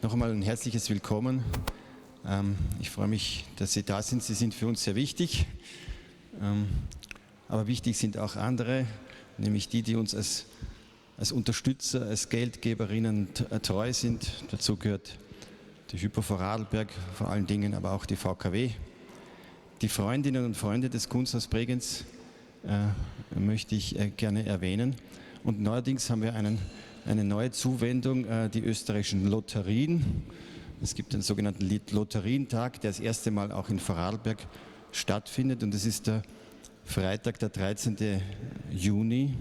noch einmal ein herzliches Willkommen. Ich freue mich, dass Sie da sind. Sie sind für uns sehr wichtig. Aber wichtig sind auch andere, nämlich die uns als Unterstützer, als Geldgeberinnen treu sind. Dazu gehört die Hypo Vorarlberg vor allen Dingen, aber auch die VKW. Die Freundinnen und Freunde des Kunsthaus Bregenz möchte ich gerne erwähnen. Und neuerdings haben wir eine neue Zuwendung, die österreichischen Lotterien. Es gibt den sogenannten Lotterientag, der das erste Mal auch in Vorarlberg stattfindet, und das ist der Freitag, der 13. Juni.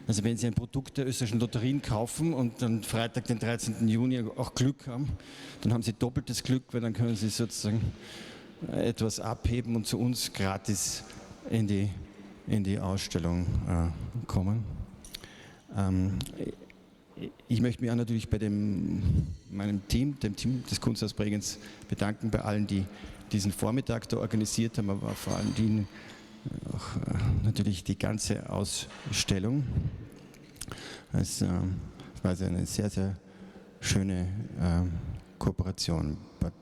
Also wenn Sie ein Produkt der österreichischen Lotterien kaufen und dann Freitag, den 13. Juni auch Glück haben, dann haben Sie doppeltes Glück, weil dann können Sie sozusagen etwas abheben und zu uns gratis in die Ausstellung kommen. Ich möchte mich auch natürlich bei meinem Team, dem Team des Kunsthaus Bregenz bedanken, bei allen, die diesen Vormittag da organisiert haben, aber vor allem auch natürlich die ganze Ausstellung. Es war also eine sehr, sehr schöne Kooperation. But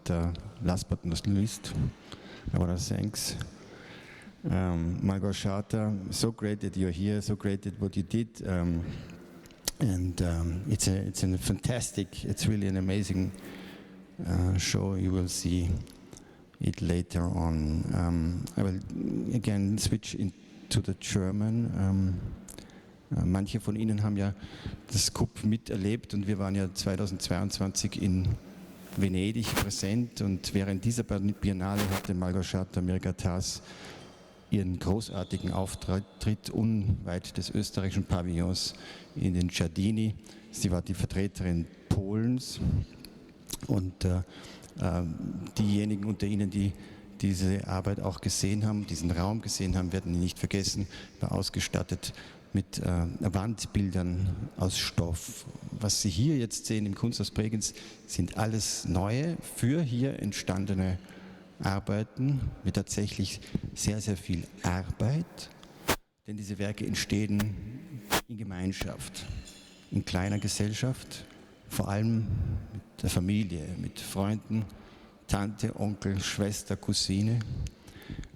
last but not least, I want to thanks Małgorzata. So great that you're here, so great that what you did. It's a fantastic, it's really an amazing show. You will see it later on. I will again switch into the German. Manche von Ihnen haben ja das KUB miterlebt und wir waren ja 2022 in Venedig präsent, und während dieser Biennale hatte Małgorzata Mirga-Tas ihren großartigen Auftritt unweit des österreichischen Pavillons in den Giardini. Sie war die Vertreterin Polens, und diejenigen unter Ihnen, die diese Arbeit auch gesehen haben, diesen Raum gesehen haben, werden ihn nicht vergessen, war ausgestattet mit Wandbildern aus Stoff. Was Sie hier jetzt sehen im Kunsthaus Bregenz, sind alles neue, für hier entstandene Arbeiten mit tatsächlich sehr, sehr viel Arbeit, denn diese Werke entstehen in Gemeinschaft, in kleiner Gesellschaft, vor allem mit der Familie, mit Freunden, Tante, Onkel, Schwester, Cousine.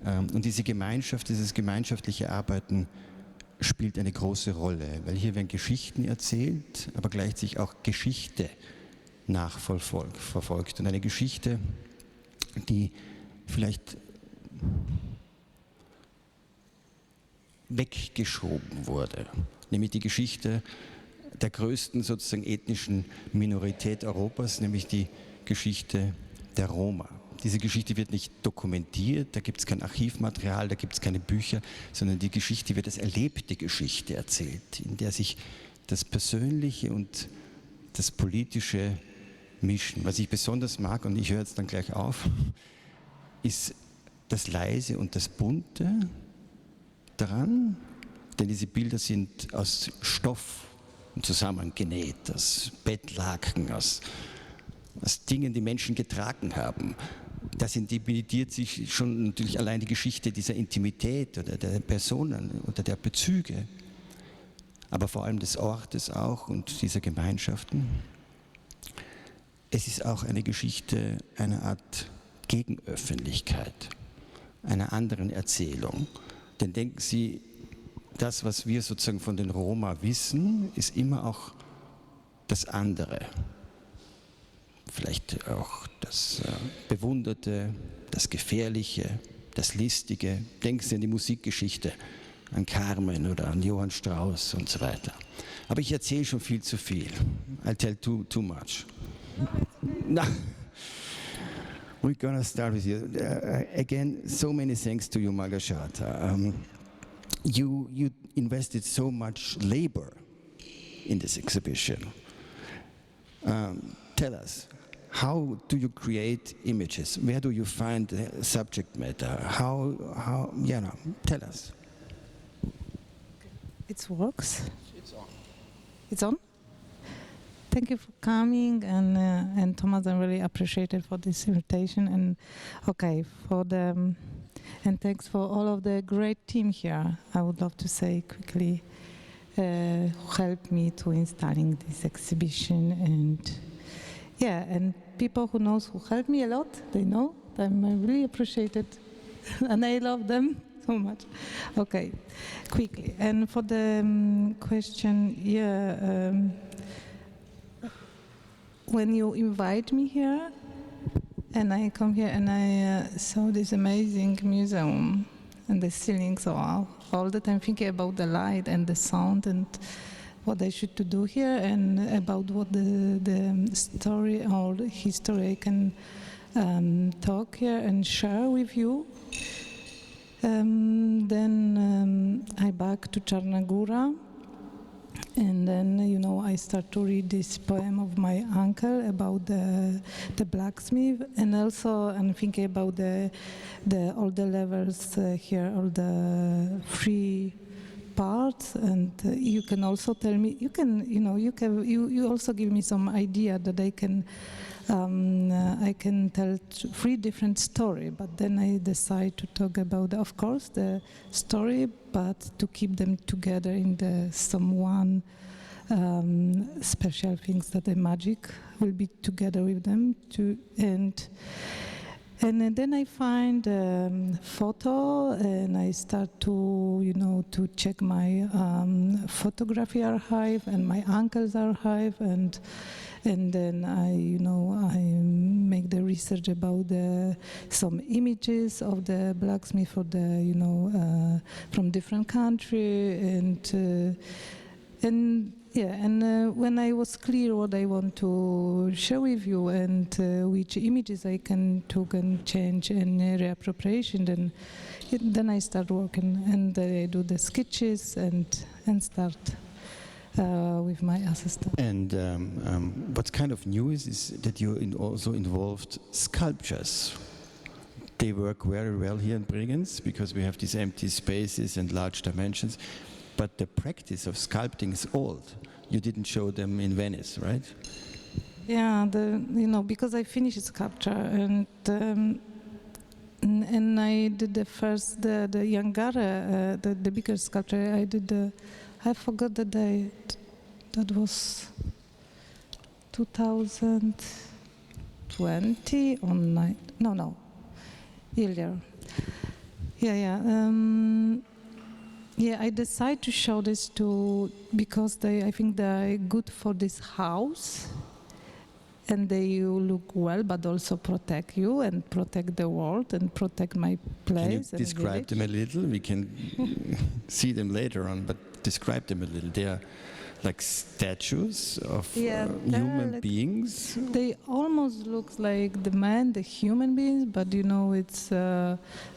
Und diese Gemeinschaft, dieses gemeinschaftliche Arbeiten spielt eine große Rolle, weil hier werden Geschichten erzählt, aber gleichzeitig auch Geschichte nachverfolgt. Und eine Geschichte, die vielleicht weggeschoben wurde, nämlich die Geschichte der größten sozusagen ethnischen Minorität Europas, nämlich die Geschichte der Roma. Diese Geschichte wird nicht dokumentiert, da gibt es kein Archivmaterial, da gibt es keine Bücher, sondern die Geschichte wird als erlebte Geschichte erzählt, in der sich das Persönliche und das Politische mischen. Was ich besonders mag, und ich höre jetzt dann gleich auf, ist das Leise und das Bunte daran, denn diese Bilder sind aus Stoff zusammengenäht, aus Bettlaken, aus Dingen, die Menschen getragen haben. Das interpretiert sich schon natürlich allein die Geschichte dieser Intimität oder der Personen oder der Bezüge, aber vor allem des Ortes auch und dieser Gemeinschaften. Es ist auch eine Geschichte einer Art Gegenöffentlichkeit, einer anderen Erzählung. Denn denken Sie, das, was wir sozusagen von den Roma wissen, ist immer auch das andere. Vielleicht auch das Bewunderte, das Gefährliche, das Listige. Denken Sie an die Musikgeschichte, an Carmen oder an Johann Strauss und so weiter. Aber ich erzähle schon viel zu viel. I tell too much. No. We're gonna start with you. Again, so many thanks to you, Małgorzata. You invested so much labor in this exhibition. Tell us, how do you create images? Where do you find the subject matter? Tell us. It works. It's on. It's on? Thank you for coming, and Thomas, I really appreciate it for this invitation, and and thanks for all of the great team here. I would love to say quickly who helped me to installing this exhibition, and yeah, and people who help me a lot, they know. I really appreciate it, and I love them so much. Okay, quickly. And for the question, when you invite me here, and I come here and I saw this amazing museum, and the ceilings are all the time thinking about the light and the sound and what I should to do here, and about what the story or the history I can talk here and share with you. Then I back to Czarna, and then I start to read this poem of my uncle about the blacksmith, and also I'm thinking about all the levels here, all the three parts, and you can also tell me, you also give me some idea that I can tell three different stories, but then I decide to talk about, of course, the story, but to keep them together in some one special things that the magic will be together with them and then I find a photo, and I start to check my photography archive and my uncle's archive, and then I make the research about some images of the blacksmith for from different country, and when I was clear what I want to share with you and which images I can take and change and reappropriation, then I start working, and I do the sketches and start with my assistant. And what's kind of new is that you also involved sculptures. They work very well here in Bregenz because we have these empty spaces and large dimensions. But the practice of sculpting is old. You didn't show them in Venice, right? Yeah, because I finished sculpture, and I did the first, the younger, the bigger sculpture. I did I forgot the date. That was 2020 or no, earlier. Yeah, I decided to show this because I think they're good for this house, and they look well, but also protect you and protect the world and protect my place. Can you describe them a little? We can see them later on, but describe them a little. They are like statues of human beings. They almost look like the human beings, but it's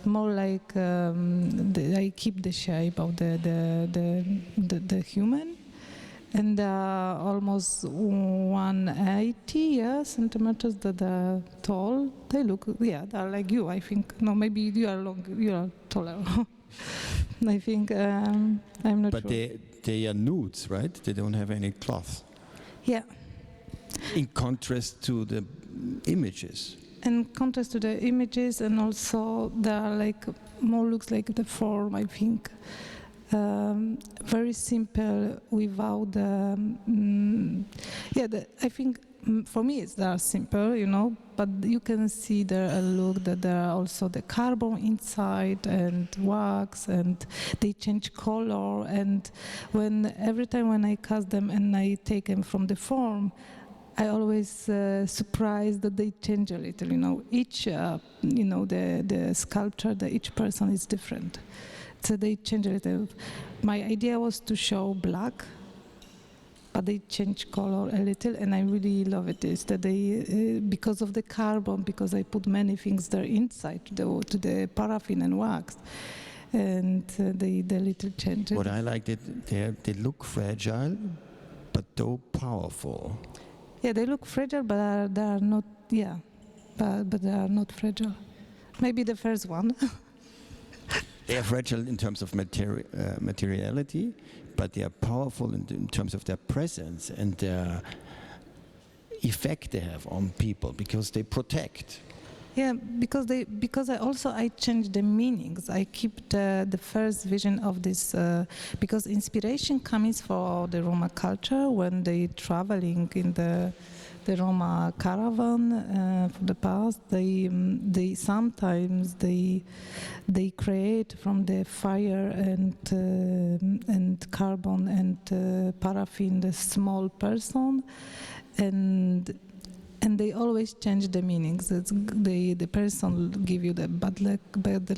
more like I keep the shape of the human, and almost 180 centimeters that are tall. They look, they're like you. I think maybe you are taller. I think I'm not sure. But they are nudes, right? They don't have any cloth. Yeah. In contrast to the images. In contrast to the images, and also they are looks like the form, I think. Very simple, without I think for me they are simple, but you can see there a look that there are also the carbon inside and wax, and they change color, and every time when I cast them and I take them from the form, I always surprised that they change a little, each the sculpture, each person is different. So they change a little. My idea was to show black, but they change color a little, and I really love it. Is that they, because of the carbon, because I put many things there inside to the paraffin and wax, and the little change. What I like that they look fragile, but though powerful. Yeah, they look fragile, but they are not. Yeah, but they are not fragile. Maybe the first one. They are fragile in terms of materiality, but they are powerful in terms of their presence and their effect they have on people, because they protect. Yeah, because I changed the meanings. I keep the first vision of this because inspiration comes for the Roma culture when they traveling in the the Roma caravan for the past. They sometimes they create from the fire and carbon and paraffin the small person, and they always change the meanings. The person give you the bad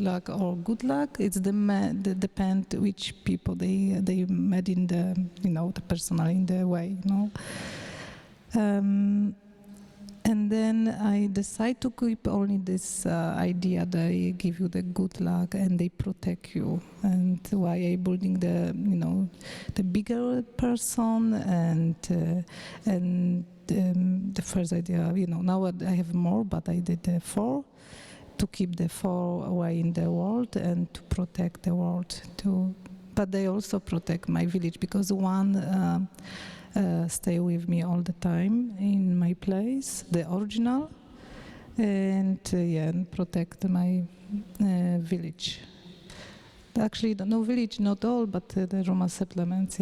luck or good luck. It's depend which people they met in the the personal in the way And then I decide to keep only this idea they give you the good luck and they protect you. And why I building the bigger person and the first idea, now I have more, but I did the 4 to keep the 4 away in the world and to protect the world too. But they also protect my village because one stay with me all the time in my place, the original, and protect my village. Actually, no village, not all, but the Roma settlements,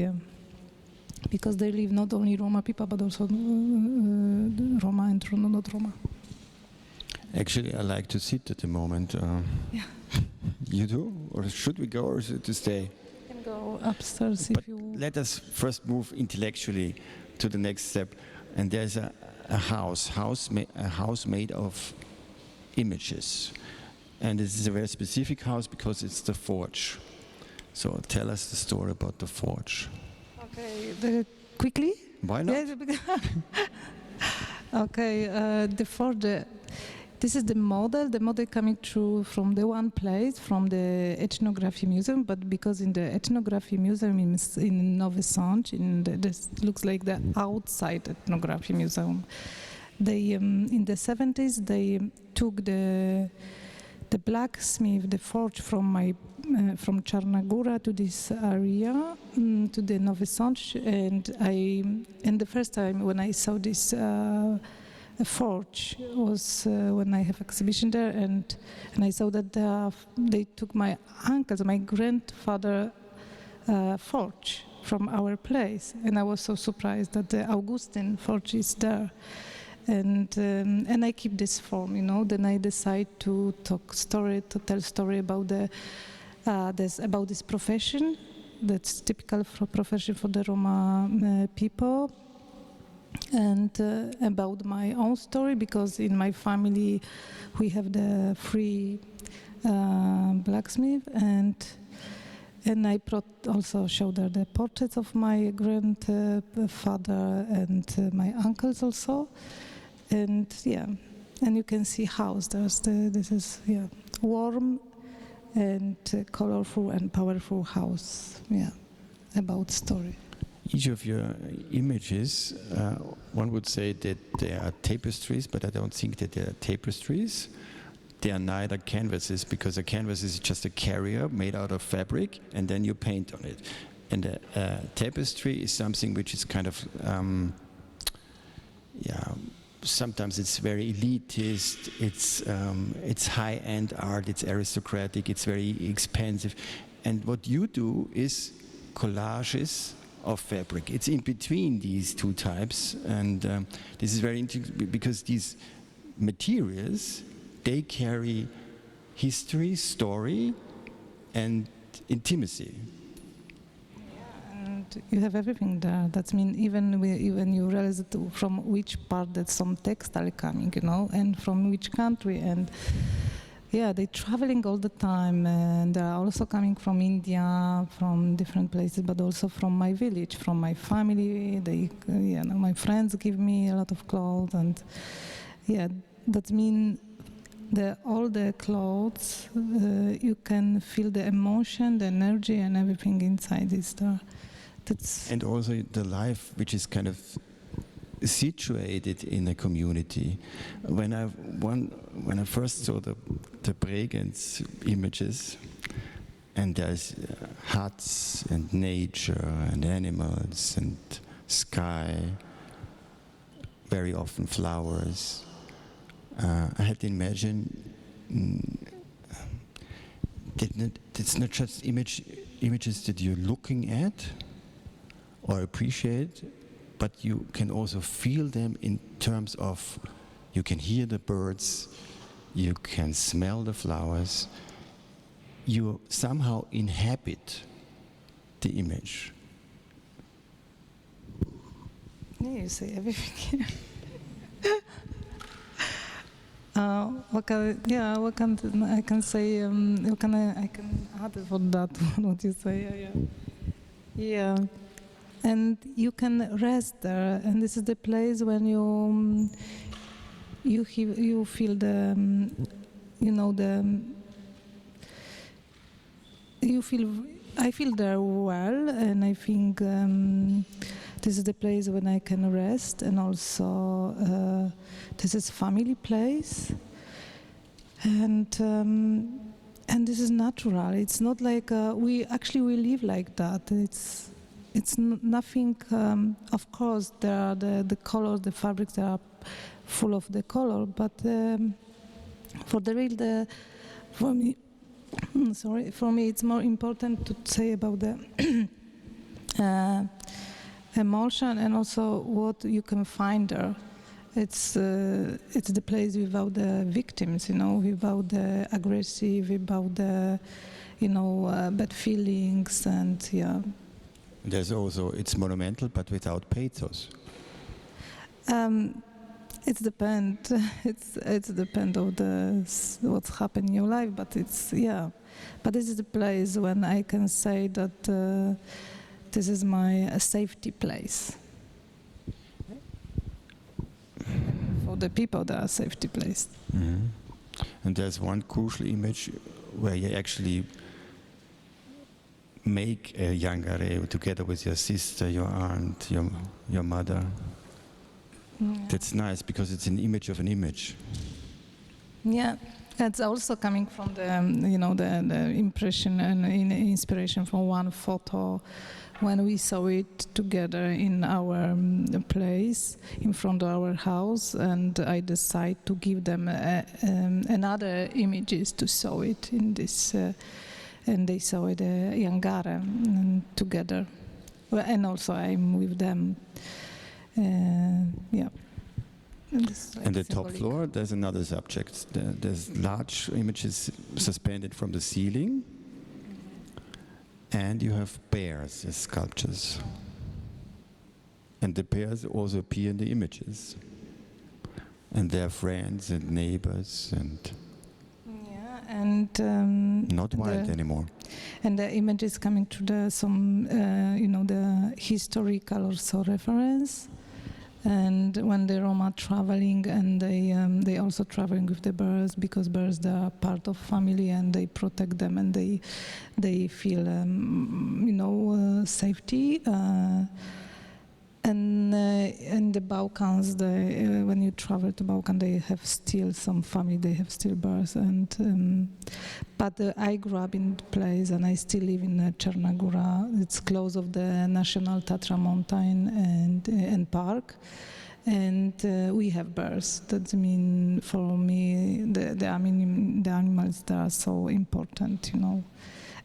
because they live not only Roma people, but also Roma and not Roma. Actually, I like to sit at the moment. You do? Or should we go, or is it to stay? You can go upstairs if you... Let us first move intellectually to the next step. And there's a house made of images. And this is a very specific house because it's the forge. So tell us the story about the forge. Okay, quickly? Why not? Okay, the forge. This is the model coming through from the one place, from the Ethnography Museum, but because in the Ethnography Museum in Nowy Sącz, this looks like the outside Ethnography Museum. They, in the 70s, they took the blacksmith, the forge from Czarna Góra to this area, to the Nowy Sącz, and the first time when I saw this forge was when I have exhibition there, and I saw that they took my grandfather forge from our place, and I was so surprised that the Augustine forge is there. And I keep this form, Then I decide to tell story about about this profession. That's typical profession for the Roma people, and about my own story, because in my family we have the free blacksmith, and I also showed her the portraits of my grandfather and my uncles also. And and you can see house. This is warm and colorful and powerful house. About story. Each of your images, one would say that they are tapestries, but I don't think that they are tapestries. They are neither canvases, because a canvas is just a carrier made out of fabric, and then you paint on it. And a tapestry is something which is kind of sometimes it's very elitist, it's high-end art, it's aristocratic, it's very expensive. And what you do is collages of fabric. It's in between these two types, and this is very interesting because these materials, they carry history, story, and intimacy. You have everything there. That means even you realize from which part that some textile coming, and from which country, and they're traveling all the time, and they're also coming from India, from different places, but also from my village, from my family. My friends give me a lot of clothes, and that means all the clothes, you can feel the emotion, the energy, and everything inside is there. And also the life which is kind of situated in a community. When I first saw the Bregenz images, and there's huts and nature and animals and sky, very often flowers, I had to imagine that it's not just images that you're looking at or appreciate, but you can also feel them in terms of, you can hear the birds, you can smell the flowers, you somehow inhabit the image. Yeah, you say everything. What can I can say? I can add for that what you say. Yeah. And you can rest there, and this is the place when you feel the I feel there well, and I think this is the place when I can rest, and also this is family place, and this is natural. It's not like we live like that. It's nothing. Of course, there are the colors, the fabrics. They are full of the color, but for me, it's more important to say about the emotion and also what you can find there. It's the place without the victims, without the aggressive, without the, bad feelings, and yeah. There's also, it's monumental, but without pathos. It depends. It's depend of what's happened in your life, but it's But this is the place when I can say that this is my safety place. For the people, there are safety place. Mm-hmm. And there's one crucial image where you actually make a yangare together with your sister, your aunt, your mother. Yeah. That's nice because it's an image of an image. Yeah, it's also coming from the the impression and inspiration from one photo when we saw it together in our place in front of our house, and I decided to give them another images to show it in this. And they saw it Yangare together, and also I'm with them. Yeah. And the top floor, there's another subject. There's large images suspended from the ceiling, and you have bears as sculptures. And the bears also appear in the images, and they're friends and neighbors and. And not wild anymore. And the image is coming to the the historical also reference. And when the Roma traveling, and they also traveling with the birds, because birds, they are part of family and they protect them, and they feel safety. And in the Balkans, when you travel to Balkan, they have still some family, they have still birds. And but I grew up in the place, and I still live in Černa. It's close of the National Tatra Mountain and Park, and we have birds. That mean for me, the animals, they are so important,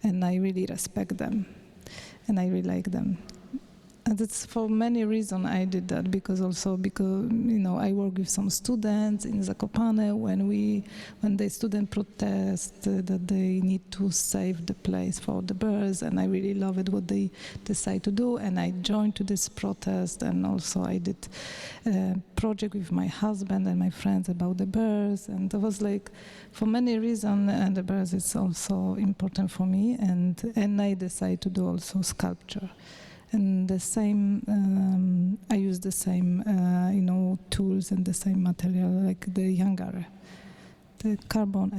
and I really respect them, and I really like them. And it's for many reasons I did that, because I work with some students in Zakopane when the students protest that they need to save the place for the birds, and I really love it what they decide to do, and I joined to this protest, and also I did a project with my husband and my friends about the birds, and it was like for many reasons, and the birds is also important for me, and I decided to do also sculpture. And the same, I use the same, tools and the same material like the yangare, the carbon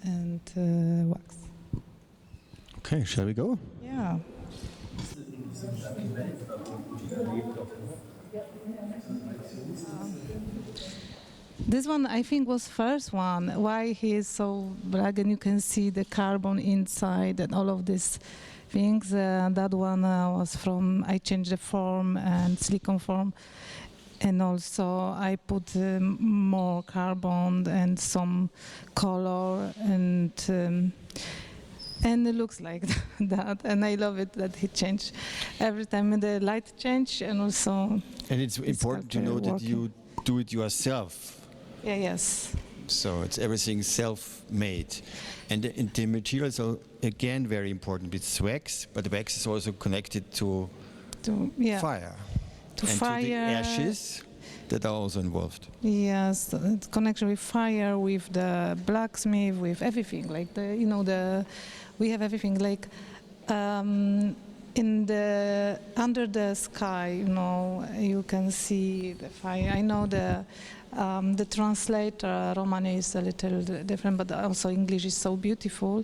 and wax. Okay, shall we go? Yeah. This one, I think, was first one. Why he is so black, and you can see the carbon inside and all of this. Things. That one was from, I changed the form and silicone form, and also I put more carbon and some color, and And it looks like that, and I love it that he changed every time the light change, and also. And it's important to know that you do it yourself. Yeah, yes. So it's everything self-made, and the materials are again very important. It's wax, but the wax is also connected to fire, to and fire, to the ashes that are also involved. Yes, it's connection with fire, with the blacksmith, with everything. Like we have everything. Like in the under the sky, you can see the fire. I know the translator Romane is a little different, but also English is so beautiful.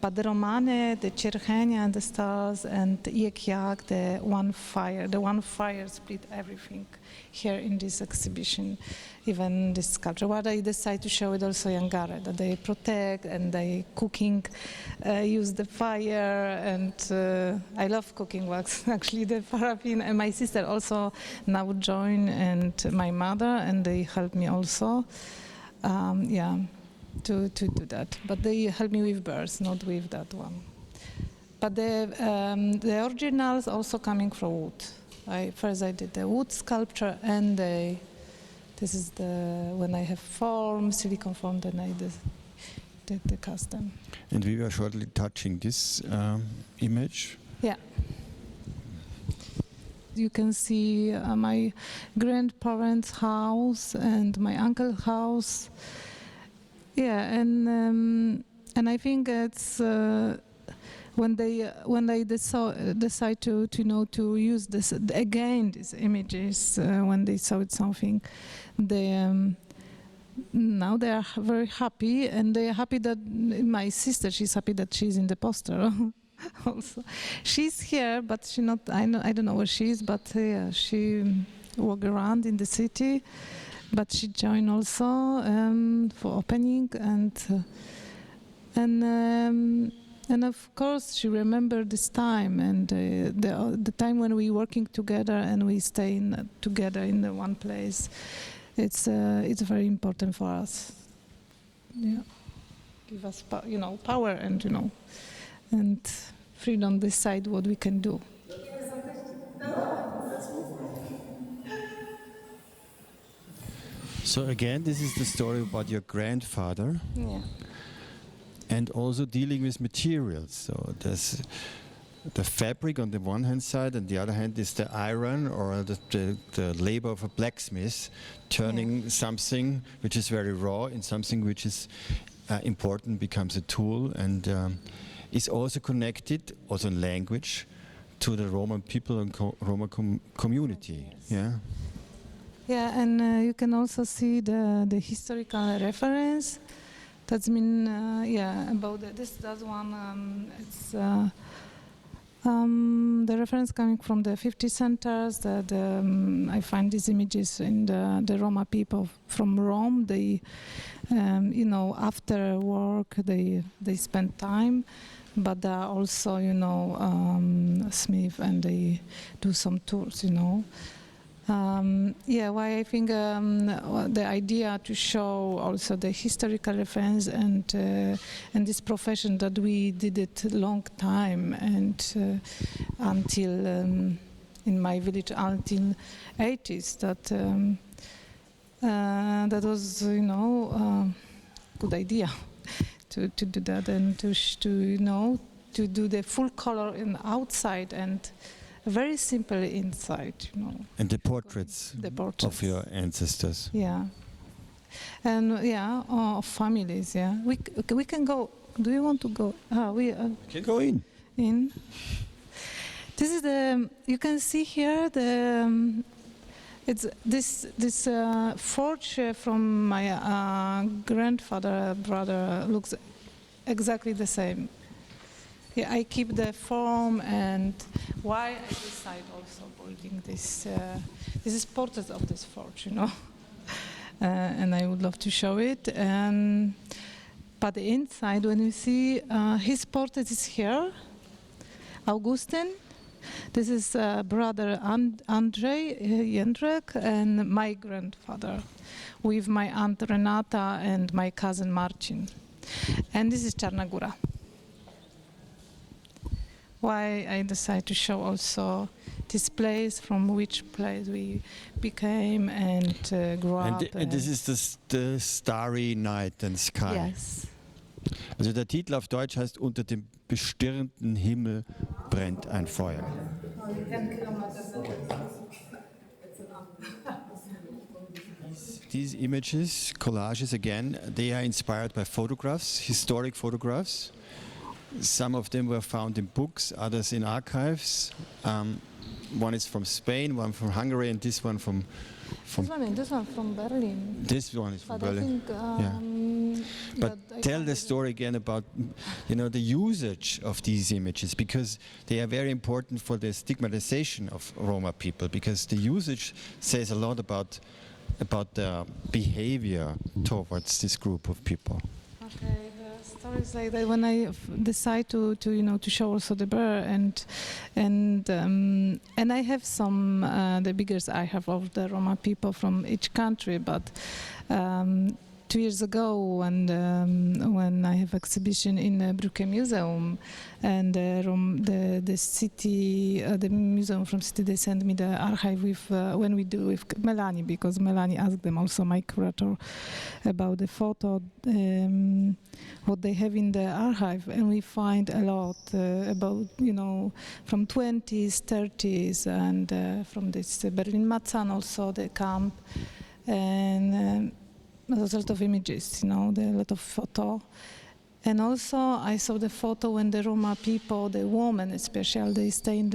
But the Romane, the Ćerhenia and the stars, and Jekh, the one fire split everything here in this exhibition, even this sculpture. What I decided to show it also Yangare, that they protect and they cooking, use the fire, and I love cooking wax, actually the paraffin, and my sister also now join, and my mother, and they help me also, to do that. But they help me with birds, not with that one. But the originals also coming from wood. First I did the wood sculpture, and this is when I have form, silicone form, then I did the custom. And we were shortly touching this image. Yeah. You can see my grandparents' house and my uncle's house. Yeah, and I think it's when they decide to use this again, these images, when they saw it something, now they are very happy, and they are happy that my sister, she's happy that she's in the poster. Also, she's here, but she not. I don't know where she is, but she walk around in the city. But she joined also for opening, and of course she remembered this time, and the time when we working together and we stay together in the one place. It's very important for us. Yeah, give us power and freedom to decide what we can do. So again, this is the story about your grandfather. Yeah. And also dealing with materials. So there's the fabric on the one hand side, and the other hand is the iron or the labor of a blacksmith, turning something which is very raw in something which is important, becomes a tool, and is also connected, also in language, to the Roman people and Roma community. Yes. Yeah. Yeah, and you can also see the historical reference. That's mean, about that one. It's the reference coming from the 50 centers. I find these images in the Roma people from Rome. They, after work they spend time, but they are also, smith, and they do some tours, why I think the idea to show also the historical reference and this profession that we did it a long time, and until in my village until 80s, that was good idea to do that, and to do the full color in outside and very simple inside, And the portraits of your ancestors. Yeah. And of families. Yeah. We can go. Do you want to go? We can go in. This is you can see here it's this forge from my grandfather brother looks exactly the same. Yeah, I keep the form, and why I decide also building this. This is portrait of this forge, and I would love to show it. But the inside, when you see his portrait is here, Augustin. This is brother Andrzej Jędrek, and my grandfather, with my aunt Renata and my cousin Marcin. And this is Czarna Góra. why I decided to show also this place, from which place we became and grew up. And this is the starry night and sky. Yes. Also der Titel auf Deutsch heißt Unter dem bestirnten Himmel brennt ein Feuer. These images, collages again, they are inspired by photographs, historic photographs. Some of them were found in books, others in archives. One is from Spain, one from Hungary, and this one from This one from Berlin. this one is from But Berlin. I think, But tell the story again about, the usage of these images, because they are very important for the stigmatization of Roma people, because the usage says a lot about the behavior towards this group of people. Okay, the stories like that. When I decide to show also the bear and I have some the biggest I have of the Roma people from each country, but 2 years ago when I have exhibition in the Brücke Museum and the city, the museum from city, they send me the archive with when we do with Melanie, because Melanie asked them, also my curator, about the photo, what they have in the archive, and we find a lot about from 20s, 30s, and from this Berlin Marzahn also the camp, and there's a lot of images, a lot of photo. And also I saw the photo when the Roma people, the women especially, they stay in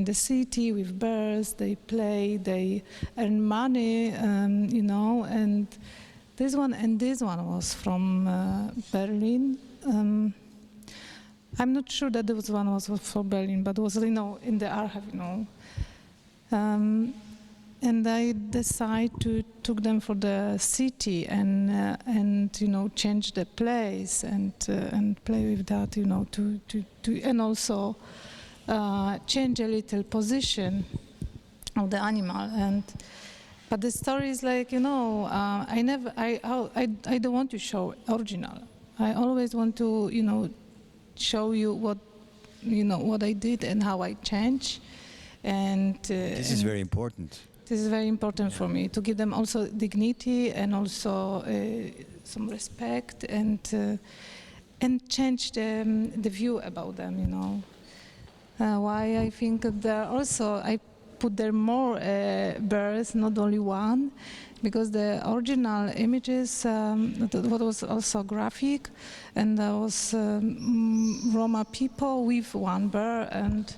the city with birds, they play, they earn money, and this one was from Berlin. I'm not sure that this one was from Berlin, but was in the archive, And I decided to took them for the city and change the place and play with that, to and also change a little position of the animal. But the story is like, I don't want to show original. I always want to show you what I did and how I changed. And this is very important. This is very important for me, to give them also dignity and also some respect and change the view about them. Why I think that there also I put there more birds, not only one, because the original images what was also graphic, and there was Roma people with one bird,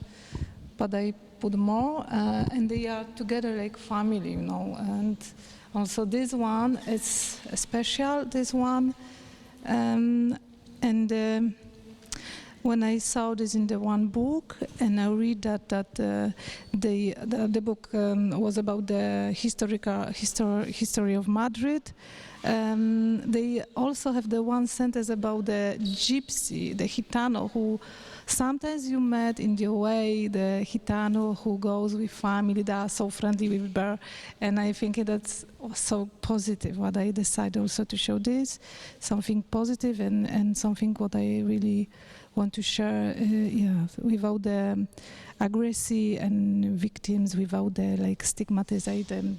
but I put more, and they are together like family, and also this one is special, this one, and when I saw this in the one book, and I read that the book was about the history of Madrid, they also have the one sentence about the gypsy, the Gitano, who sometimes you met in the way, the Gitano who goes with family, that are so friendly with bird, and I think that's so positive. What I decided also to show this, something positive and something what I really want to share, without the aggressive and victims, without the stigmatizing them,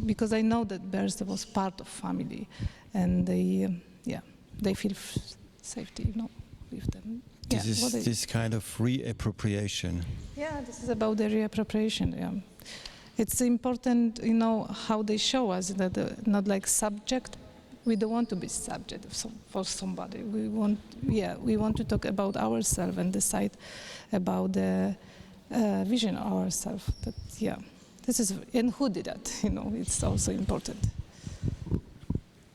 because I know that birds was part of family, and they feel safety, with them. This is this kind of reappropriation. Yeah, this is about the reappropriation. Yeah, it's important, how they show us that not like subject. We don't want to be subject for somebody. We want to talk about ourselves and decide about the vision of ourselves. This is, and who did that? It's also important.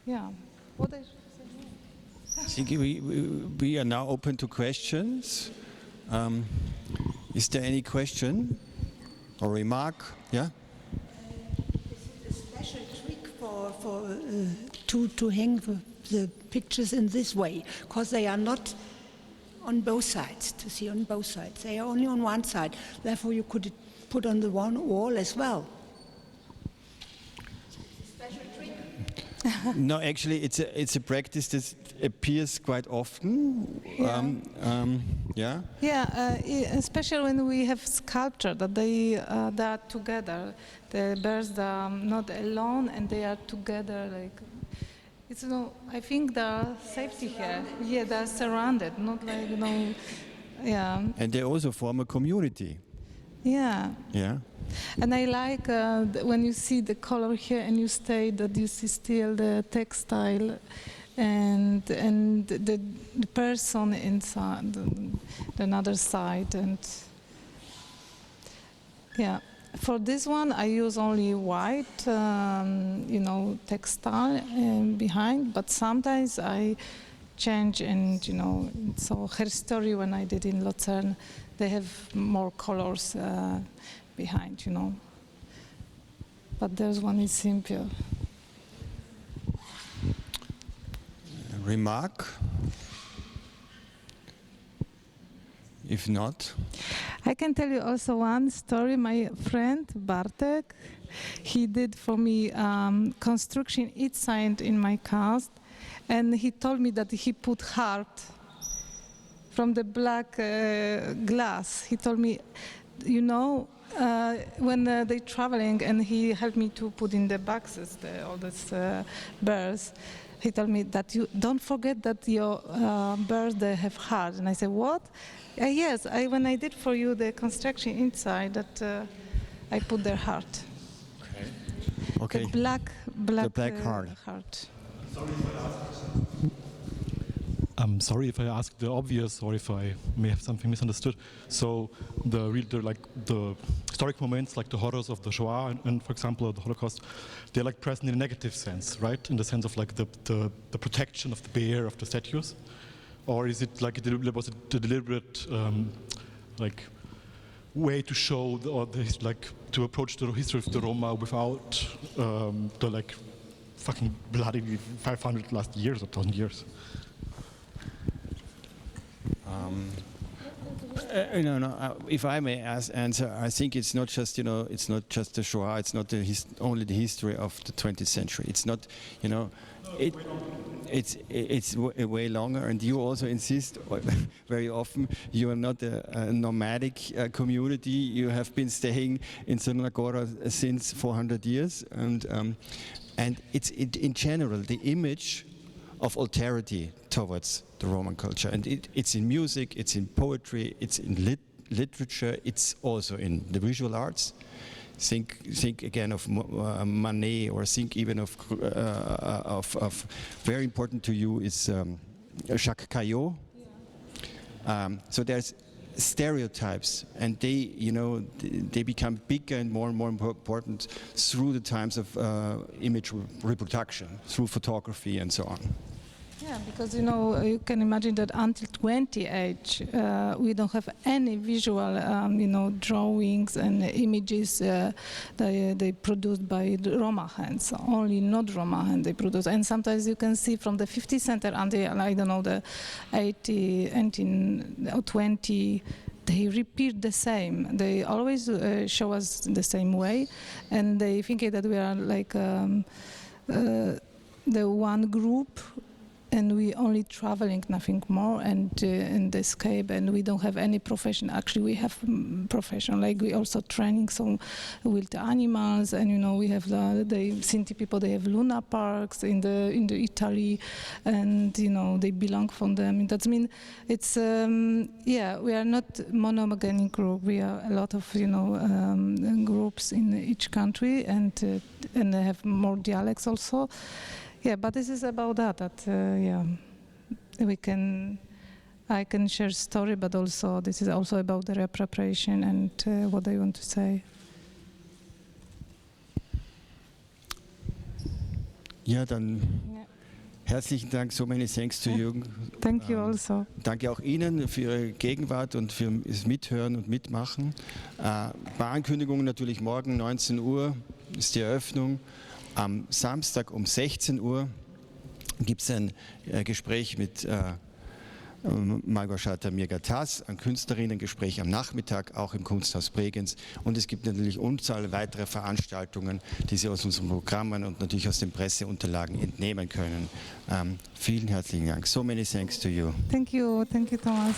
Yeah. What I I think we are now open to questions. Is there any question or remark? Yeah? Is it a special trick to hang the pictures in this way? Because they are not on both sides, to see on both sides. They are only on one side. Therefore, you could put on the one wall as well. Special trick. No, actually, it's a practice that appears quite often. Yeah. Especially when we have sculpture that they are together. The birds are not alone and they are together. Like it's I think they are safety here. Yeah, they are surrounded, not like Yeah. And they also form a community. Yeah. Yeah. And I like when you see the color here and you stay that you see still the textile and the person inside the another side. And yeah, for this one I use only white textile behind, but sometimes I change, and so her story when I did in Lucerne, they have more colors behind, but this one is simple. Remark? If not? I can tell you also one story. My friend Bartek, he did for me construction inside in my cast, and he told me that he put heart from the black glass. He told me, when they're traveling, and he helped me to put in the boxes all these birds, he told me that you don't forget that your birds, they have heart. And I said, what? Yes, when I did for you the construction inside, that I put their heart. Okay. The black the black heart. I'm sorry if I ask the obvious or if I may have something misunderstood. So the historic moments like the horrors of the Shoah and for example the Holocaust, they're like present in a negative sense, right? In the sense of like the protection of the bear, of the statues, or is it like was it a deliberate like way to show to approach the history of the Roma without the like fucking bloody 500 last years or 1,000 years? If I may answer, I think it's not just it's not just the Shoah. It's not only the history of the 20th century. It's not it's way longer. And you also insist very often you are not a nomadic community. You have been staying in Crna Gora since 400 years, and it's in general the image of alterity towards the Roman culture, and it's in music, it's in poetry, it's in literature, it's also in the visual arts. Think again of Manet, or think even of very important to you is Jacques Caillot. Yeah. So there's stereotypes, and they become bigger and more important through the times of image reproduction, through photography and so on. Yeah, because you can imagine that until 20 age we don't have any visual drawings and images they produced by the Roma hands, only not Roma hand they produce. And sometimes you can see from the 50th century until the 18 or 20, they repeat the same. They always show us the same way, and they think that we are like the one group, and we only traveling, nothing more, and in the escape, and we don't have any profession. Actually, we have profession, like we also training some wild animals, and we have the Sinti people. They have Luna parks in the Italy, and they belong from them. That means it's we are not monomagenic group. We are a lot of groups in each country, and they have more dialects also. Yeah, but this is about that I can share story, but also this is also about the reappropriation and what I want to say. Ja, dann herzlichen Dank, so many thanks to you. Thank you also. Danke auch Ihnen für Ihre Gegenwart und für das Mithören und Mitmachen. Ein paar Ankündigungen natürlich: morgen 19 Uhr ist die Eröffnung. Am Samstag um 16 Uhr gibt es ein Gespräch mit Małgorzata Mirga-Tas, ein Künstlerinnengespräch am Nachmittag, auch im Kunsthaus Bregenz. Und es gibt natürlich Unzahl weiterer Veranstaltungen, die Sie aus unseren Programmen und natürlich aus den Presseunterlagen entnehmen können. Vielen herzlichen Dank. So many thanks to you. Thank you, Thomas.